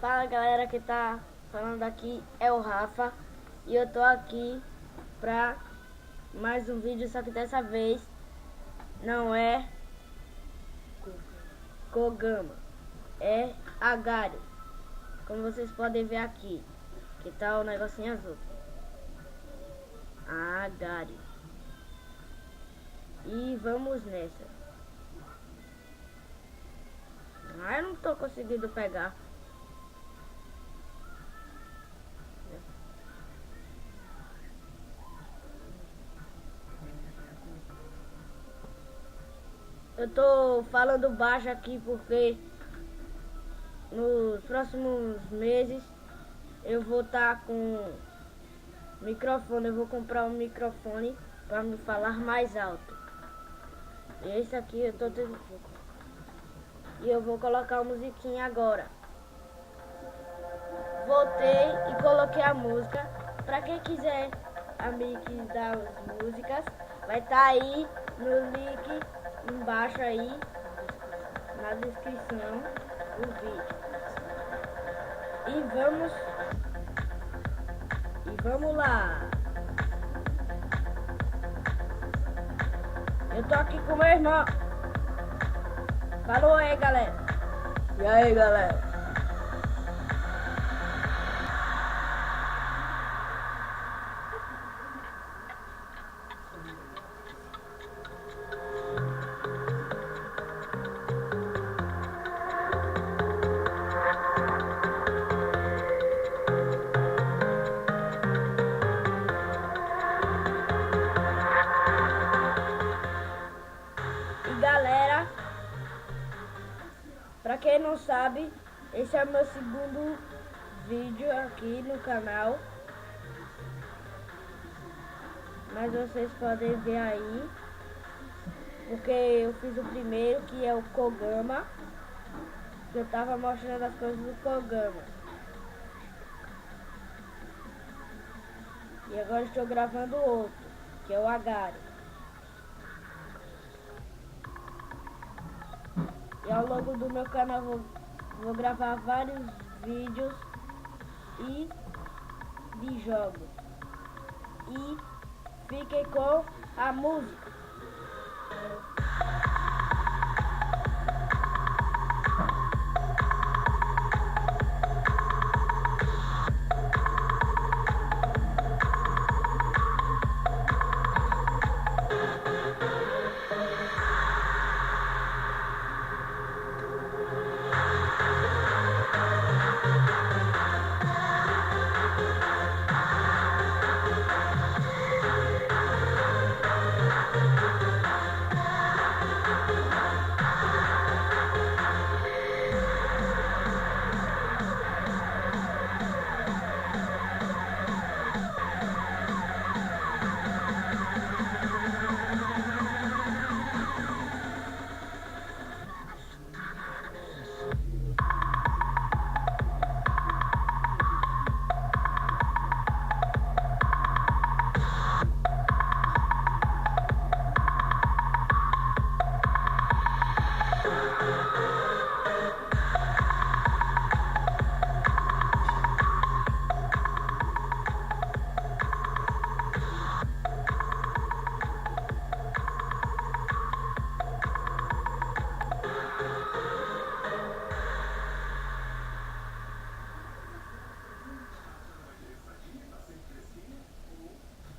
Fala galera, que tá falando aqui é o Rafa e eu tô aqui pra mais um vídeo, só que dessa vez não é Kogama, é Agario, como vocês podem ver aqui, que tá o negocinho azul, Agario. E vamos nessa. Eu não tô conseguindo pegar. Eu tô falando baixo aqui porque nos próximos meses eu vou estar com microfone. Eu vou comprar um microfone para me falar mais alto. E esse aqui eu tô tendo. E eu vou colocar a musiquinha agora. Voltei e coloquei a música. Para quem quiser a mix das músicas, vai estar aí no link embaixo aí na descrição do vídeo. E vamos lá. Eu tô aqui com meu irmão. Falou aí, galera. E aí, galera? Galera, pra quem não sabe, esse é o meu segundo vídeo aqui no canal, mas vocês podem ver aí, porque eu fiz o primeiro, que é o Kogama, que eu tava mostrando as coisas do Kogama, e agora estou gravando outro, que é o Agario. E ao longo do meu canal vou gravar vários vídeos e de jogos. E fiquem com a música.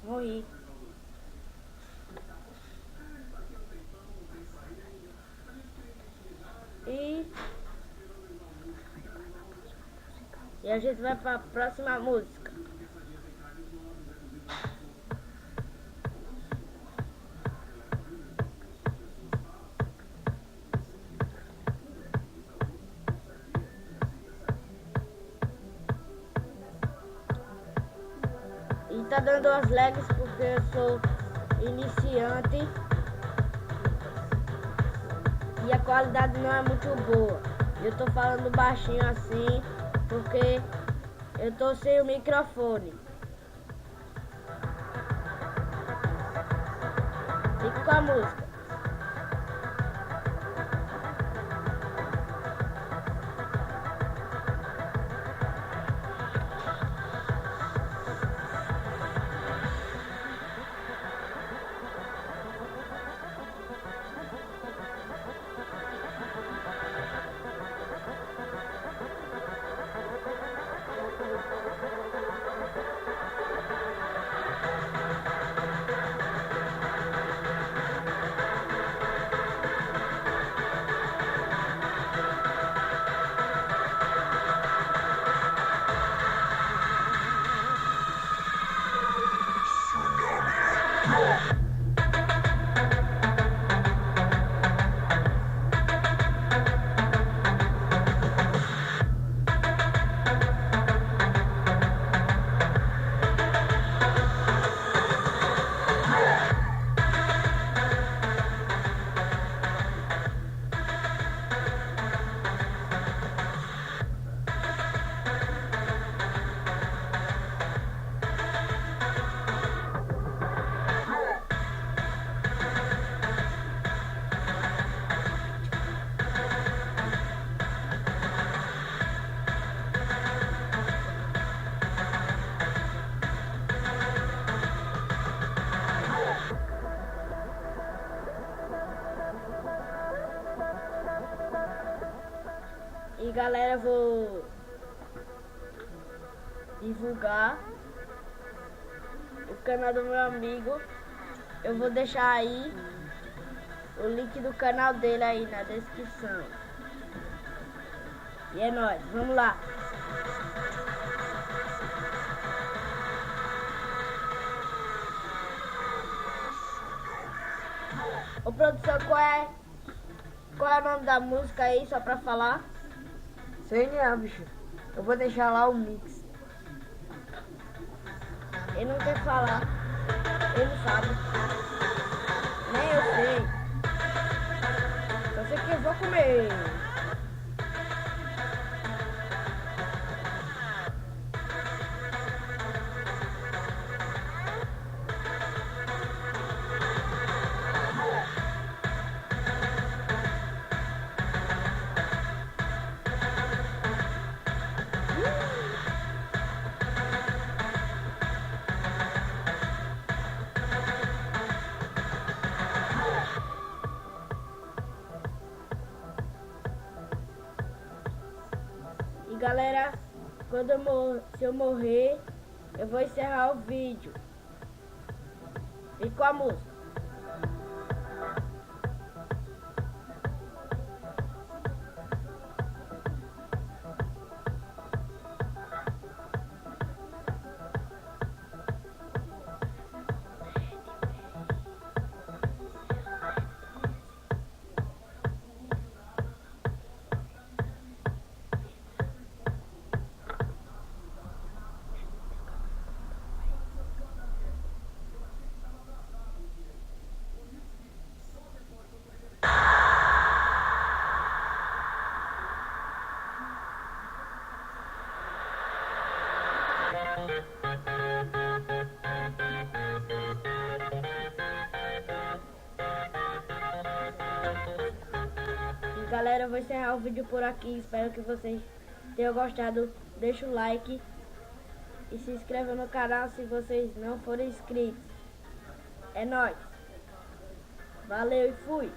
Morri. E a gente vai para a próxima música. E tá dando as lags porque eu sou iniciante e a qualidade não é muito boa. Eu tô falando baixinho assim porque eu tô sem o microfone. Fica com a música. E galera, vou divulgar o canal do meu amigo. Eu vou deixar aí o link do canal dele aí na descrição. E é nóis, vamos lá. Ô produção, qual é o nome da música aí, só pra falar? Sei não, bicho. Eu vou deixar lá o mix. Ele não quer falar. Ele não sabe. Nem eu sei. Só sei que eu vou comer. E galera, se eu morrer, eu vou encerrar o vídeo. E com a música. E galera, eu vou encerrar o vídeo por aqui. Espero que vocês tenham gostado. Deixa o like e se inscreva no canal se vocês não forem inscritos. É nóis. Valeu e fui.